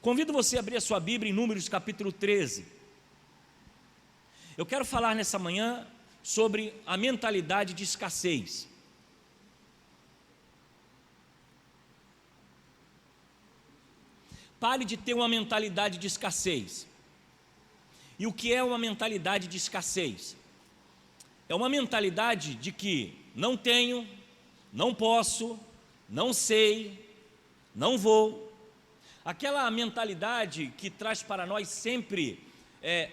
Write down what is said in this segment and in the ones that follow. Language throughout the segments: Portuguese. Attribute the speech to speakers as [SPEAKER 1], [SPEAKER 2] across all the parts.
[SPEAKER 1] Convido você a abrir a sua Bíblia em Números capítulo 13. Eu quero falar nessa manhã sobre a mentalidade de escassez. Pare de ter uma mentalidade de escassez. E o que é uma mentalidade de escassez? É uma mentalidade de que não tenho, não posso, não sei, não vou. Aquela mentalidade que traz para nós sempre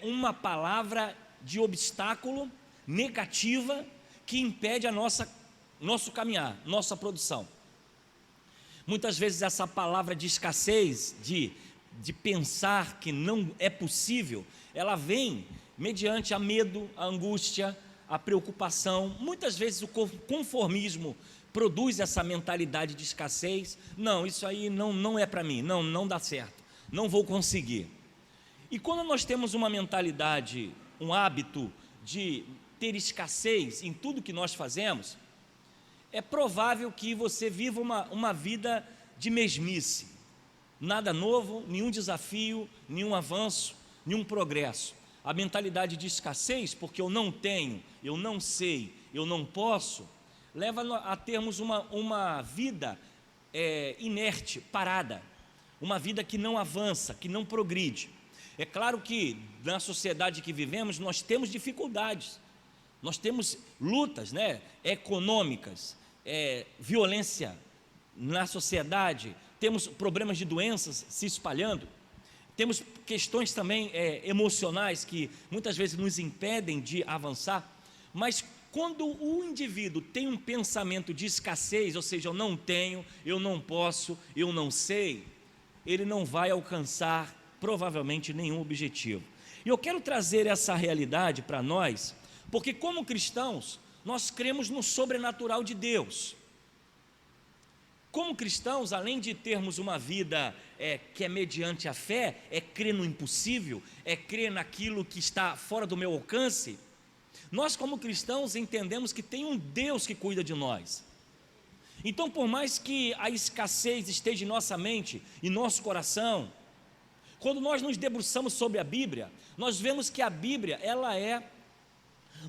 [SPEAKER 1] uma palavra de obstáculo negativa que impede nosso caminhar, nossa produção. Muitas vezes essa palavra de escassez, de pensar que não é possível, ela vem mediante a medo, a angústia, a preocupação. Muitas vezes o conformismo produz essa mentalidade de escassez. Não, isso aí não é para mim, não dá certo, não vou conseguir. E quando nós temos uma mentalidade, um hábito de ter escassez em tudo que nós fazemos, é provável que você viva uma vida de mesmice. Nada novo, nenhum desafio, nenhum avanço, nenhum progresso. A mentalidade de escassez, porque eu não tenho, eu não sei, eu não posso, leva a termos uma vida inerte, parada, uma vida que não avança, que não progride. É claro que na sociedade que vivemos nós temos dificuldades, nós temos lutas, econômicas, violência na sociedade, temos problemas de doenças se espalhando, temos questões também emocionais que muitas vezes nos impedem de avançar, mas quando o indivíduo tem um pensamento de escassez, ou seja, eu não tenho, eu não posso, eu não sei, ele não vai alcançar provavelmente nenhum objetivo. E eu quero trazer essa realidade para nós, porque como cristãos, nós cremos no sobrenatural de Deus. Como cristãos, além de termos uma vida que é mediante a fé, é crer no impossível, é crer naquilo que está fora do meu alcance, nós como cristãos entendemos que tem um Deus que cuida de nós. Então, por mais que a escassez esteja em nossa mente, em nosso coração, quando nós nos debruçamos sobre a Bíblia, nós vemos que a Bíblia, ela é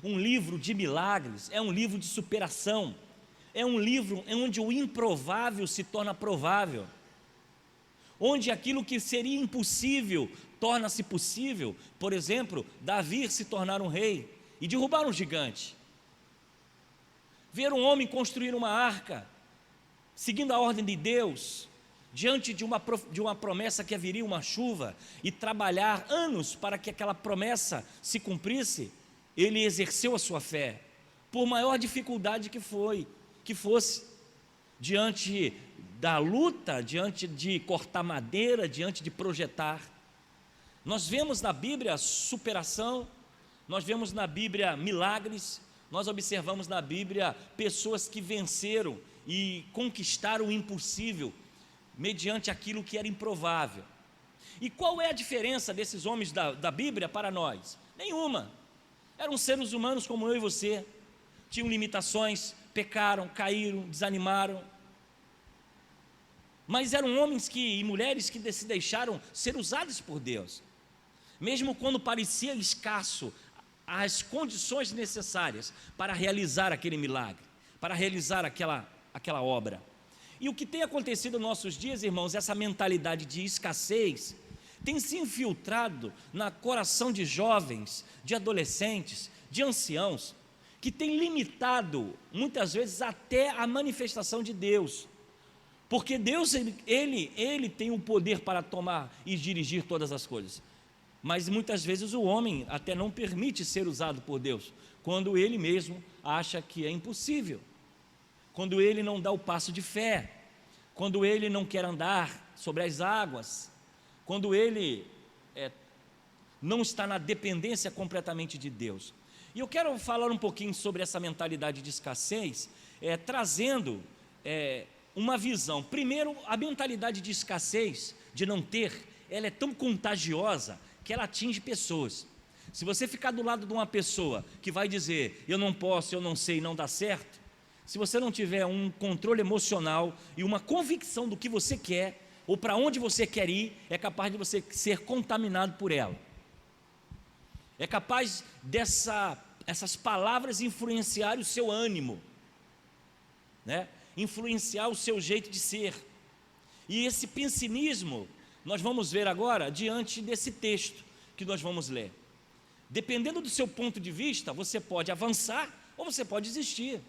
[SPEAKER 1] um livro de milagres, é um livro de superação, é um livro onde o improvável se torna provável, onde aquilo que seria impossível torna-se possível. Por exemplo, Davi se tornar um rei e derrubar um gigante, ver um homem construir uma arca, seguindo a ordem de Deus, diante de uma promessa que haveria uma chuva, e trabalhar anos para que aquela promessa se cumprisse. Ele exerceu a sua fé, por maior dificuldade que fosse, diante da luta, diante de cortar madeira, diante de projetar. Nós vemos na Bíblia superação, nós vemos na Bíblia milagres, nós observamos na Bíblia pessoas que venceram e conquistaram o impossível, mediante aquilo que era improvável. E qual é a diferença desses homens da Bíblia para nós? Nenhuma. Eram seres humanos como eu e você, tinham limitações, pecaram, caíram, desanimaram, mas eram homens e mulheres que se deixaram ser usados por Deus, mesmo quando parecia escasso as condições necessárias para realizar aquele milagre, para realizar aquela obra. E o que tem acontecido nos nossos dias, irmãos, essa mentalidade de escassez tem se infiltrado no coração de jovens, de adolescentes, de anciãos, que tem limitado, muitas vezes, até a manifestação de Deus, porque Deus, ele tem o poder para tomar e dirigir todas as coisas, mas muitas vezes o homem até não permite ser usado por Deus, quando ele mesmo acha que é impossível, quando ele não dá o passo de fé, quando ele não quer andar sobre as águas, quando ele não está na dependência completamente de Deus. E eu quero falar um pouquinho sobre essa mentalidade de escassez, trazendo uma visão. Primeiro, a mentalidade de escassez, de não ter, ela é tão contagiosa que ela atinge pessoas. Se você ficar do lado de uma pessoa que vai dizer, eu não posso, eu não sei, não dá certo, se você não tiver um controle emocional e uma convicção do que você quer, ou para onde você quer ir, é capaz de você ser contaminado por ela. É capaz essas palavras influenciarem o seu ânimo, né? Influenciar o seu jeito de ser. E esse pessimismo, nós vamos ver agora diante desse texto que nós vamos ler. Dependendo do seu ponto de vista, você pode avançar ou você pode desistir.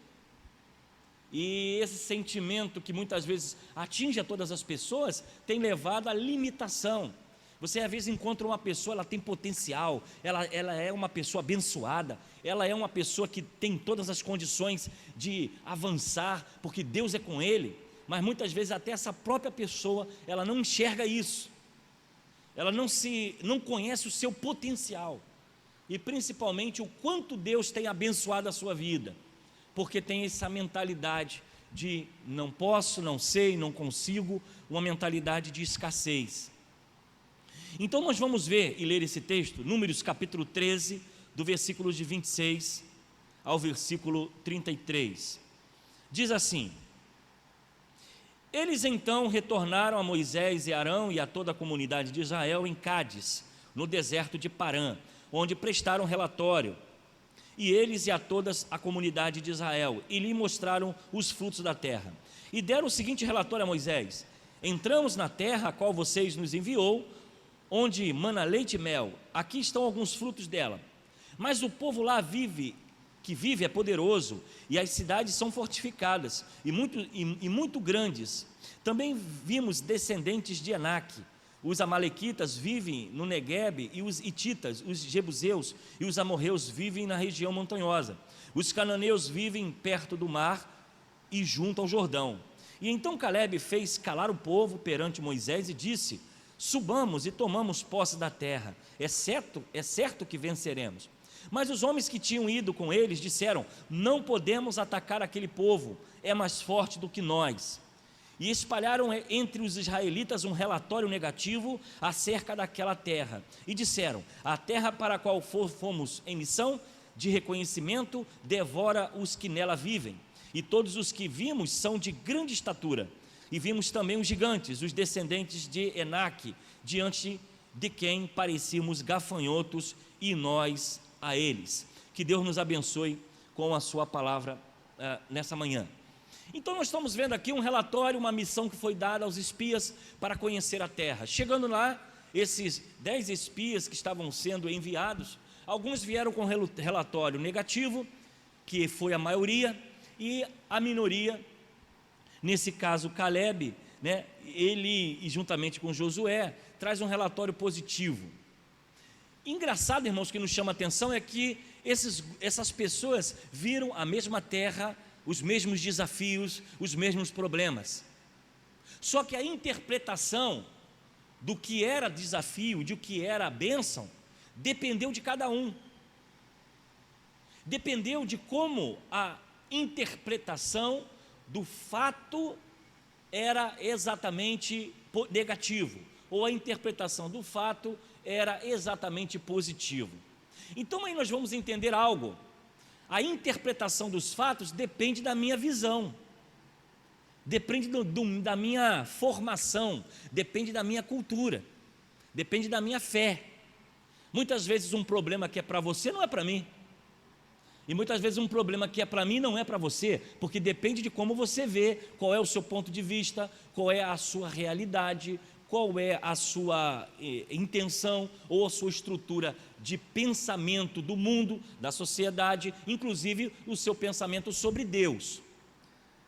[SPEAKER 1] E esse sentimento que muitas vezes atinge a todas as pessoas tem levado à limitação. Você às vezes encontra uma pessoa, ela tem potencial, ela é uma pessoa abençoada, ela é uma pessoa que tem todas as condições de avançar, porque Deus é com ele, mas muitas vezes até essa própria pessoa, ela não enxerga isso, ela não conhece o seu potencial, e principalmente o quanto Deus tem abençoado a sua vida, porque tem essa mentalidade de não posso, não sei, não consigo, uma mentalidade de escassez. Então nós vamos ver e ler esse texto, Números capítulo 13, do versículo de 26 ao versículo 33. Diz assim: eles então retornaram a Moisés e Arão e a toda a comunidade de Israel em Cádiz, no deserto de Parã, onde prestaram relatório, e eles e a toda a comunidade de Israel, e lhe mostraram os frutos da terra. E deram o seguinte relatório a Moisés: entramos na terra a qual vocês nos enviou, onde mana leite e mel, aqui estão alguns frutos dela, mas o povo lá que vive é poderoso, e as cidades são fortificadas, e muito grandes. Também vimos descendentes de Enaque, os amalequitas vivem no Neguebe, e os hititas, os jebuseus e os amorreus vivem na região montanhosa, os cananeus vivem perto do mar e junto ao Jordão. E então Calebe fez calar o povo perante Moisés e disse: subamos e tomamos posse da terra, é certo que venceremos. Mas os homens que tinham ido com eles disseram: não podemos atacar aquele povo, é mais forte do que nós. E espalharam entre os israelitas um relatório negativo acerca daquela terra, e disseram: a terra para a qual fomos em missão de reconhecimento devora os que nela vivem, e todos os que vimos são de grande estatura. E vimos também os gigantes, os descendentes de Enaque, diante de quem parecíamos gafanhotos, e nós a eles. Que Deus nos abençoe com a sua palavra nessa manhã. Então nós estamos vendo aqui um relatório, uma missão que foi dada aos espias para conhecer a terra. Chegando lá, esses 10 espias que estavam sendo enviados, alguns vieram com relatório negativo, que foi a maioria, e a minoria, nesse caso Calebe, né, ele, e juntamente com Josué, traz um relatório positivo. Engraçado, irmãos, que nos chama a atenção é que essas pessoas viram a mesma terra, os mesmos desafios, os mesmos problemas. Só que a interpretação do que era desafio, de o que era a bênção, dependeu de cada um. Dependeu de como a interpretação do fato era exatamente negativo, ou a interpretação do fato era exatamente positivo. Então aí nós vamos entender algo. A interpretação dos fatos depende da minha visão, depende da minha formação, depende da minha cultura, depende da minha fé. Muitas vezes um problema que é para você não é para mim, e muitas vezes um problema que é para mim não é para você, porque depende de como você vê, qual é o seu ponto de vista, qual é a sua realidade, qual é a sua intenção ou a sua estrutura de pensamento do mundo, da sociedade, inclusive o seu pensamento sobre Deus.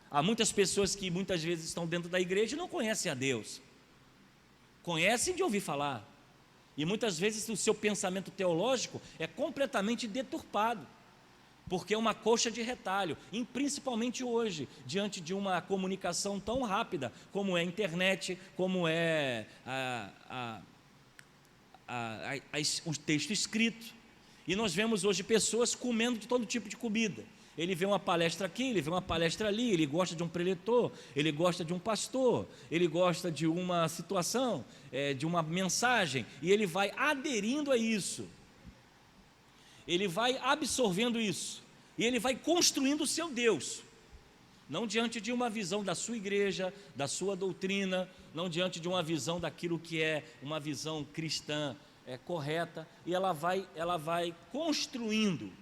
[SPEAKER 1] Há muitas pessoas que muitas vezes estão dentro da igreja e não conhecem a Deus, conhecem de ouvir falar, e muitas vezes o seu pensamento teológico é completamente deturpado, porque é uma coxa de retalho, e principalmente hoje, diante de uma comunicação tão rápida, como é a internet, como é o texto escrito, e nós vemos hoje pessoas comendo de todo tipo de comida. Ele vê uma palestra aqui, ele vê uma palestra ali, ele gosta de um preletor, ele gosta de um pastor, ele gosta de uma situação, de uma mensagem, e ele vai aderindo a isso, ele vai absorvendo isso, e ele vai construindo o seu Deus, não diante de uma visão da sua igreja, da sua doutrina, não diante de uma visão daquilo que é uma visão cristã correta, e ela vai construindo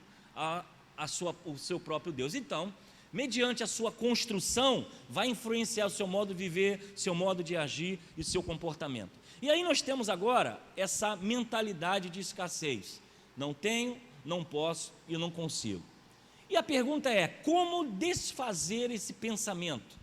[SPEAKER 1] o seu próprio Deus. Então, mediante a sua construção, vai influenciar o seu modo de viver, seu modo de agir e seu comportamento. E aí nós temos agora essa mentalidade de escassez: não tenho, não posso e não consigo. E a pergunta é: como desfazer esse pensamento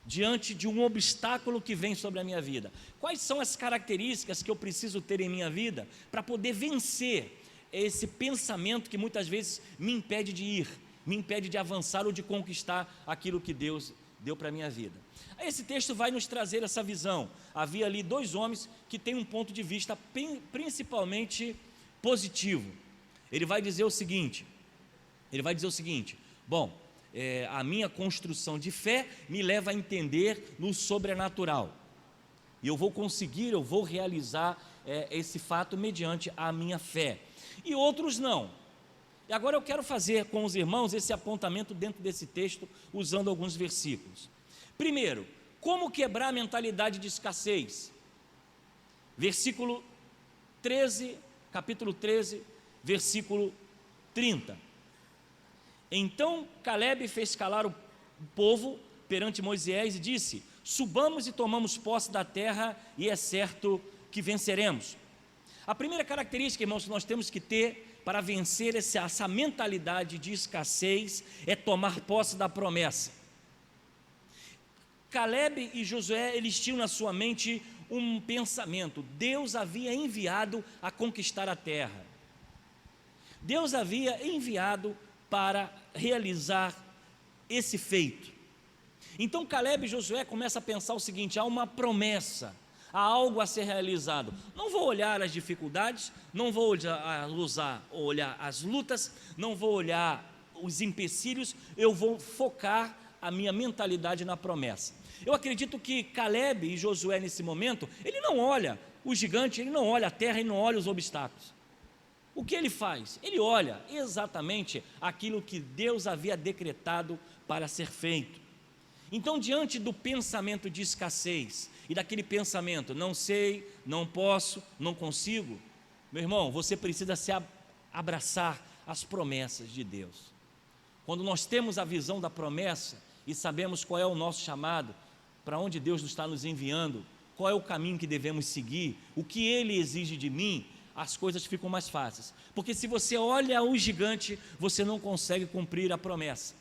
[SPEAKER 1] diante de um obstáculo que vem sobre a minha vida? Quais são as características que eu preciso ter em minha vida para poder vencer esse pensamento que muitas vezes me impede de ir, me impede de avançar ou de conquistar aquilo que Deus deu para a minha vida? Esse texto vai nos trazer essa visão. Havia ali dois homens que têm um ponto de vista principalmente positivo. Ele vai dizer o seguinte: bom, a minha construção de fé me leva a entender no sobrenatural, e eu vou realizar esse fato mediante a minha fé. E outros não. E agora eu quero fazer com os irmãos esse apontamento dentro desse texto, usando alguns versículos. Primeiro, como quebrar a mentalidade de escassez? Versículo 13, capítulo 13, versículo 30. Então Calebe fez calar o povo perante Moisés e disse: subamos e tomamos posse da terra, e é certo que venceremos. A primeira característica, irmãos, que nós temos que ter para vencer essa mentalidade de escassez é tomar posse da promessa. Calebe e Josué, eles tinham na sua mente um pensamento: Deus havia enviado a conquistar a terra, Deus havia enviado para realizar esse feito. Então Calebe e Josué começam a pensar o seguinte: há uma promessa, há algo a ser realizado. Não vou olhar as dificuldades, não vou olhar as lutas, não vou olhar os empecilhos, eu vou focar a minha mentalidade na promessa. Eu acredito que Calebe e Josué, nesse momento, ele não olha o gigante, ele não olha a terra, ele não olha os obstáculos. O que ele faz? Ele olha exatamente aquilo que Deus havia decretado para ser feito. Então, diante do pensamento de escassez e daquele pensamento, não sei, não posso, não consigo, meu irmão, você precisa se abraçar as promessas de Deus. Quando nós temos a visão da promessa e sabemos qual é o nosso chamado, para onde Deus está nos enviando, qual é o caminho que devemos seguir, o que Ele exige de mim, as coisas ficam mais fáceis. Porque se você olha o gigante, você não consegue cumprir a promessa,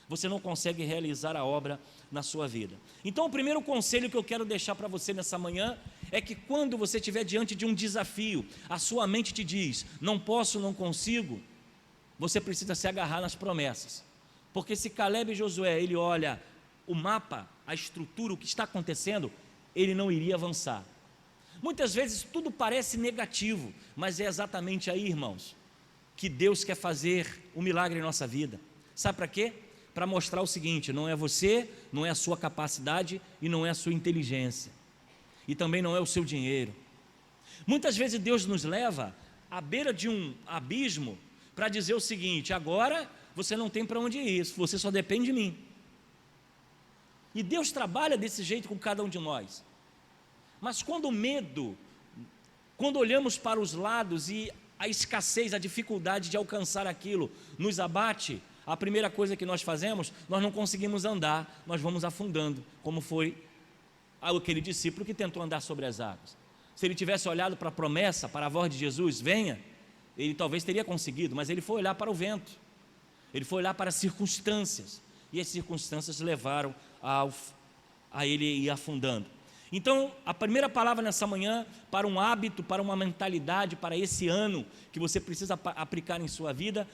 [SPEAKER 1] você não consegue realizar a obra na sua vida. Então, o primeiro conselho que eu quero deixar para você nessa manhã é que quando você estiver diante de um desafio, a sua mente te diz: não posso, não consigo, você precisa se agarrar nas promessas. Porque se Calebe e Josué, ele olha o mapa, a estrutura, o que está acontecendo, ele não iria avançar. Muitas vezes tudo parece negativo, mas é exatamente aí, irmãos, que Deus quer fazer um milagre em nossa vida. Sabe para quê? Para mostrar o seguinte: não é você, não é a sua capacidade e não é a sua inteligência, e também não é o seu dinheiro. Muitas vezes Deus nos leva à beira de um abismo para dizer o seguinte: agora você não tem para onde ir, você só depende de mim. E Deus trabalha desse jeito com cada um de nós. Mas quando o medo, quando olhamos para os lados e a escassez, a dificuldade de alcançar aquilo nos abate, a primeira coisa que nós fazemos, nós não conseguimos andar, nós vamos afundando, como foi aquele discípulo que tentou andar sobre as águas. Se ele tivesse olhado para a promessa, para a voz de Jesus, venha, ele talvez teria conseguido, mas ele foi olhar para o vento, ele foi olhar para as circunstâncias, e as circunstâncias levaram a ele ir afundando. Então, a primeira palavra nessa manhã, para um hábito, para uma mentalidade, para esse ano que você precisa aplicar em sua vida: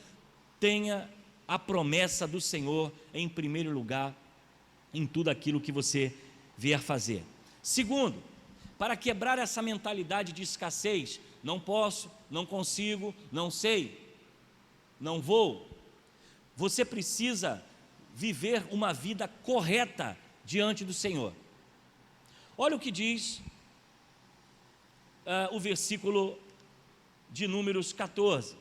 [SPEAKER 1] tenha a promessa do Senhor em primeiro lugar em tudo aquilo que você vier fazer. Segundo, para quebrar essa mentalidade de escassez, não posso, não consigo, não sei, não vou, você precisa viver uma vida correta diante do Senhor. Olha o que diz o versículo de Números 14,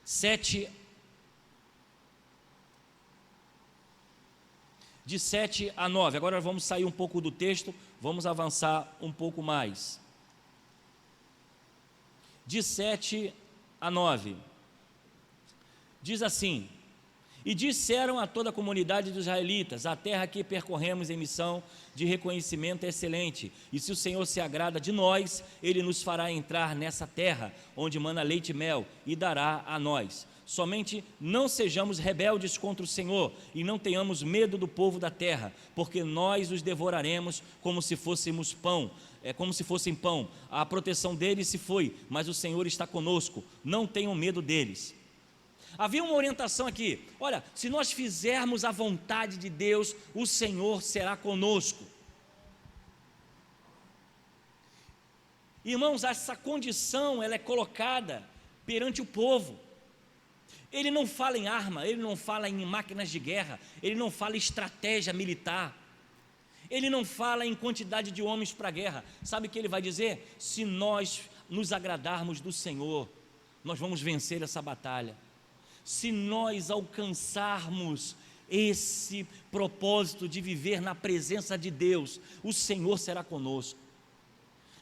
[SPEAKER 1] 7 de 7 a 9. Agora vamos sair um pouco do texto, vamos avançar um pouco mais. De 7 a 9, diz assim: e disseram a toda a comunidade dos israelitas: a terra que percorremos em missão de reconhecimento é excelente, e se o Senhor se agrada de nós, Ele nos fará entrar nessa terra, onde mana leite e mel, e dará a nós. Somente não sejamos rebeldes contra o Senhor, e não tenhamos medo do povo da terra, porque nós os devoraremos como se fôssemos pão, como se fossem pão. A proteção deles se foi, mas o Senhor está conosco, não tenham medo deles. Havia uma orientação aqui: olha, se nós fizermos a vontade de Deus, o Senhor será conosco. Irmãos, essa condição ela é colocada perante o povo. Ele não fala em arma, ele não fala em máquinas de guerra, ele não fala em estratégia militar, ele não fala em quantidade de homens para a guerra. Sabe o que ele vai dizer? Se nós nos agradarmos do Senhor, nós vamos vencer essa batalha. Se nós alcançarmos esse propósito de viver na presença de Deus, o Senhor será conosco.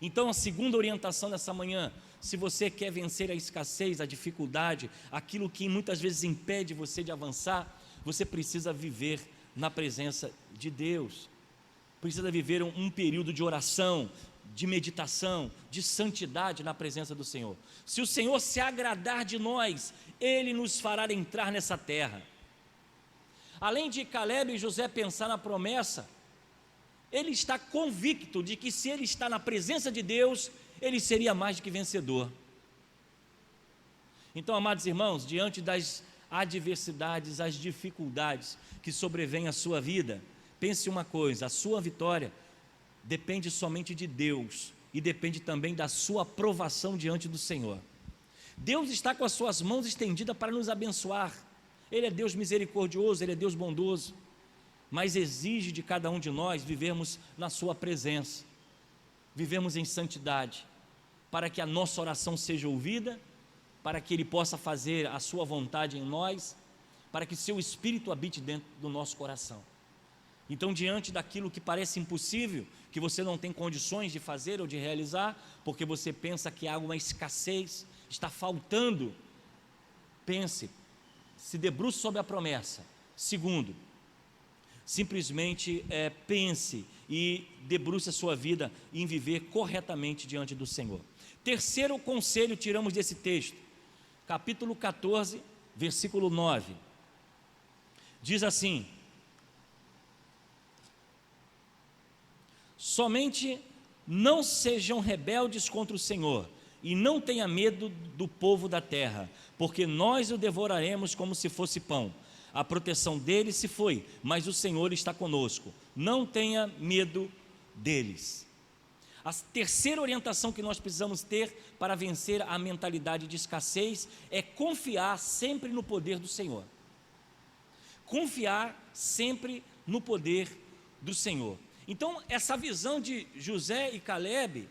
[SPEAKER 1] Então, a segunda orientação dessa manhã: se você quer vencer a escassez, a dificuldade, aquilo que muitas vezes impede você de avançar, você precisa viver na presença de Deus, precisa viver um período de oração, de meditação, de santidade na presença do Senhor. Se o Senhor se agradar de nós, Ele nos fará entrar nessa terra. Além de Caleb e Josué pensar na promessa, ele está convicto de que se ele está na presença de Deus, ele seria mais do que vencedor. Então, amados irmãos, diante das adversidades, as dificuldades que sobrevêm à sua vida, pense uma coisa: a sua vitória depende somente de Deus e depende também da sua aprovação diante do Senhor. Deus está com as suas mãos estendidas para nos abençoar. Ele é Deus misericordioso, Ele é Deus bondoso, mas exige de cada um de nós vivermos na sua presença, vivemos em santidade, para que a nossa oração seja ouvida, para que Ele possa fazer a sua vontade em nós, para que seu Espírito habite dentro do nosso coração. Então, diante daquilo que parece impossível, que você não tem condições de fazer ou de realizar, porque você pensa que há uma escassez, está faltando, pense, se debruce sobre a promessa. Segundo, simplesmente pense e debruce a sua vida em viver corretamente diante do Senhor. Terceiro conselho tiramos desse texto, capítulo 14, versículo 9, diz assim: somente não sejam rebeldes contra o Senhor, e não tenha medo do povo da terra, porque nós o devoraremos como se fosse pão. A proteção deles se foi, mas o Senhor está conosco, não tenha medo deles. A terceira orientação que nós precisamos ter para vencer a mentalidade de escassez é confiar sempre no poder do Senhor. Confiar sempre no poder do Senhor. Então, essa visão de Josué e Caleb,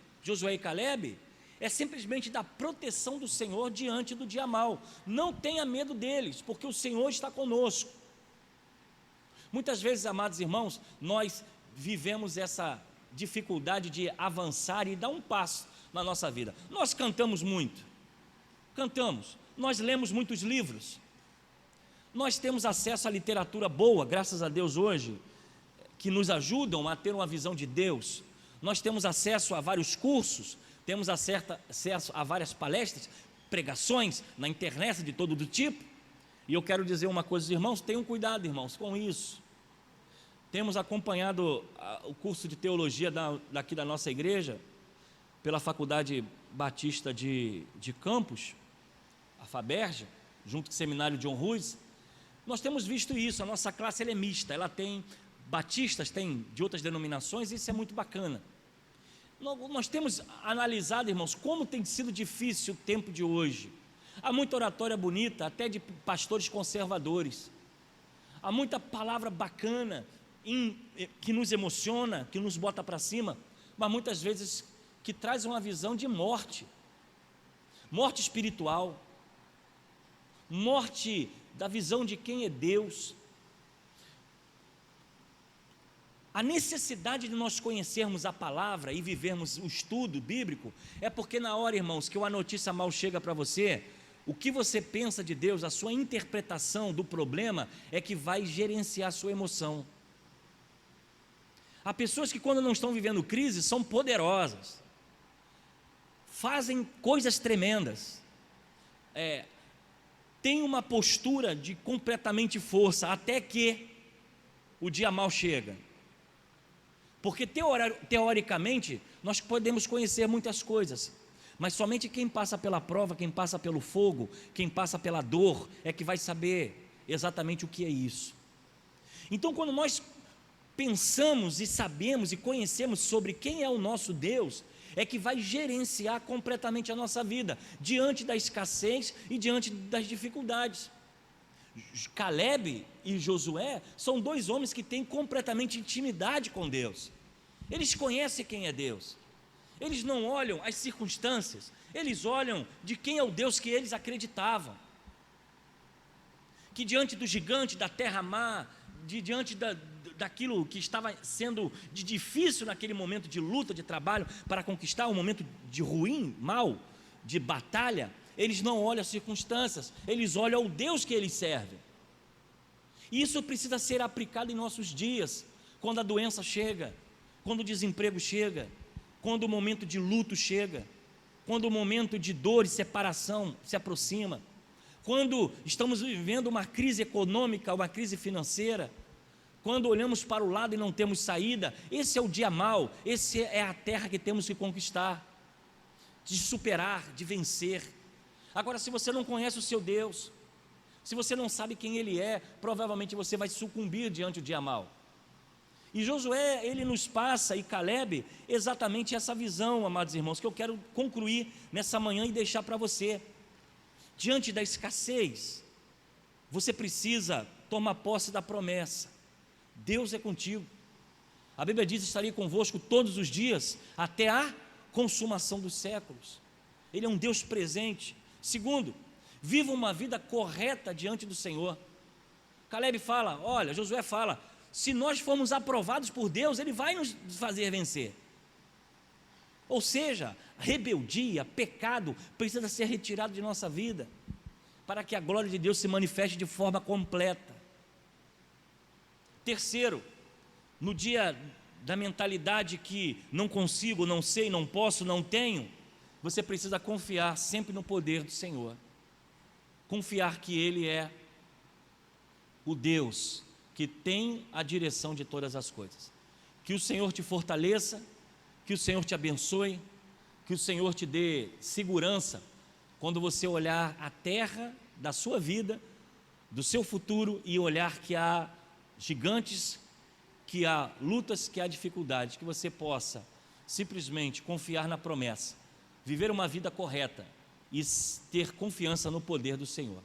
[SPEAKER 1] é simplesmente da proteção do Senhor diante do dia mau. Não tenha medo deles, porque o Senhor está conosco. Muitas vezes, amados irmãos, nós vivemos essa dificuldade de avançar e dar um passo na nossa vida. Nós cantamos muito, nós lemos muitos livros, nós temos acesso à literatura boa, graças a Deus hoje, que nos ajudam a ter uma visão de Deus. Nós temos acesso a vários cursos, temos acesso a várias palestras, pregações na internet de todo tipo. E eu quero dizer uma coisa, irmãos, tenham cuidado, irmãos, com isso. Temos acompanhado o curso de teologia daqui da nossa igreja, pela Faculdade Batista de Campos, a FABERJ, junto com o Seminário John Ruiz. Nós temos visto isso, a nossa classe ela é mista, ela tem batistas, tem de outras denominações, e isso é muito bacana. Nós temos analisado, irmãos, como tem sido difícil o tempo de hoje. Há muita oratória bonita, até de pastores conservadores. Há muita palavra bacana, que nos emociona, que nos bota para cima, mas muitas vezes que traz uma visão de morte espiritual, morte da visão de quem é Deus. A necessidade de nós conhecermos a palavra e vivermos o estudo bíblico é porque na hora, irmãos, que uma notícia mal chega para você, o que você pensa de Deus, a sua interpretação do problema é que vai gerenciar a sua emoção. Há pessoas que quando não estão vivendo crise são poderosas, fazem coisas tremendas, têm uma postura de completamente força, até que o dia mal chega. Porque teoricamente nós podemos conhecer muitas coisas, mas somente quem passa pela prova, quem passa pelo fogo, quem passa pela dor, é que vai saber exatamente o que é isso. Então, quando nós pensamos e sabemos e conhecemos sobre quem é o nosso Deus, é que vai gerenciar completamente a nossa vida, diante da escassez e diante das dificuldades. Caleb e Josué são dois homens que têm completamente intimidade com Deus. Eles conhecem quem é Deus. Eles não olham as circunstâncias, eles olham de quem é o Deus que eles acreditavam. Que diante do gigante, da terra-mar, diante daquilo que estava sendo de difícil naquele momento de luta, de trabalho, para conquistar um momento de ruim, mal, de batalha, eles não olham as circunstâncias, eles olham o Deus que eles servem. E isso precisa ser aplicado em nossos dias, quando a doença chega, quando o desemprego chega, quando o momento de luto chega, quando o momento de dor e separação se aproxima, quando estamos vivendo uma crise econômica, uma crise financeira, quando olhamos para o lado e não temos saída. Esse é o dia mau, esse é a terra que temos que conquistar, de superar, de vencer. Agora, se você não conhece o seu Deus, se você não sabe quem Ele é, provavelmente você vai sucumbir diante do dia mau. E Josué, ele nos passa, e Caleb, exatamente essa visão, amados irmãos, que eu quero concluir nessa manhã e deixar para você. Diante da escassez, você precisa tomar posse da promessa. Deus é contigo. A Bíblia diz: estarei convosco todos os dias, até a consumação dos séculos. Ele é um Deus presente. Segundo, viva uma vida correta diante do Senhor. Caleb fala, Josué fala, se nós formos aprovados por Deus, Ele vai nos fazer vencer. Ou seja, rebeldia, pecado, precisa ser retirado de nossa vida, para que a glória de Deus se manifeste de forma completa. Terceiro, no dia da mentalidade que não consigo, não sei, não posso, não tenho, você precisa confiar sempre no poder do Senhor. Confiar que Ele é o Deus que tem a direção de todas as coisas. Que o Senhor te fortaleça, que o Senhor te abençoe, que o Senhor te dê segurança quando você olhar a terra da sua vida, do seu futuro, e olhar que há gigantes, que há lutas, que há dificuldades, que você possa simplesmente confiar na promessa, viver uma vida correta e ter confiança no poder do Senhor.